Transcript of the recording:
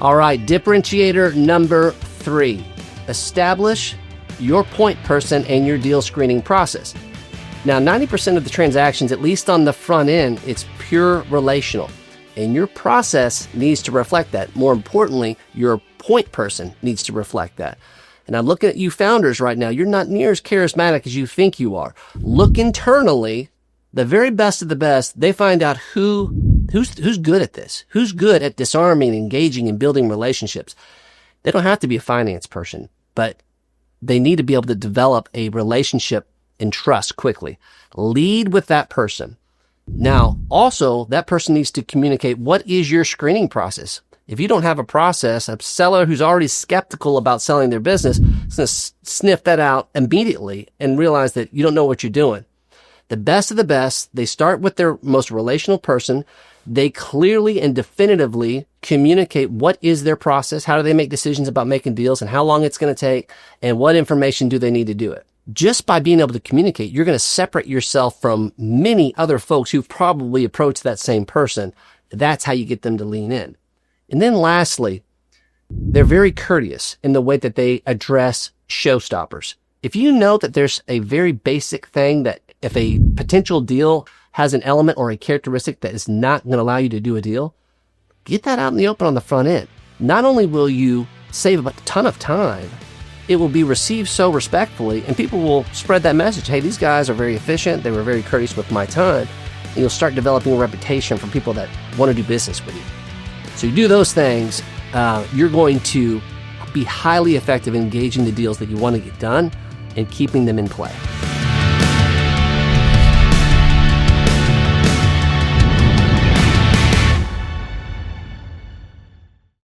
All right, differentiator number 3. Establish your point person and your deal screening process. Now, 90% of the transactions, at least on the front end, it's pure relational. And your process needs to reflect that. More importantly, your point person needs to reflect that. And I'm looking at you founders right now. You're not near as charismatic as you think you are. Look internally. The very best of the best, they find out who's good at this, who's good at disarming, engaging, and building relationships. They don't have to be a finance person, but they need to be able to develop a relationship and trust quickly. Lead with that person. Now, also, that person needs to communicate what is your screening process. If you don't have a process, a seller who's already skeptical about selling their business is going to sniff that out immediately and realize that you don't know what you're doing. The best of the best, they start with their most relational person. They clearly and definitively communicate what is their process, how do they make decisions about making deals, and how long it's going to take, and what information do they need to do it. Just by being able to communicate, you're going to separate yourself from many other folks who've probably approached that same person. That's how you get them to lean in. And then lastly, they're very courteous in the way that they address showstoppers. If you know that there's a very basic thing that if a potential deal has an element or a characteristic that is not going to allow you to do a deal, get that out in the open on the front end. Not only will you save a ton of time, it will be received so respectfully, and people will spread that message. Hey, these guys are very efficient. They were very courteous with my time. And you'll start developing a reputation from people that want to do business with you. So you do those things, you're going to be highly effective in engaging the deals that you want to get done and keeping them in play.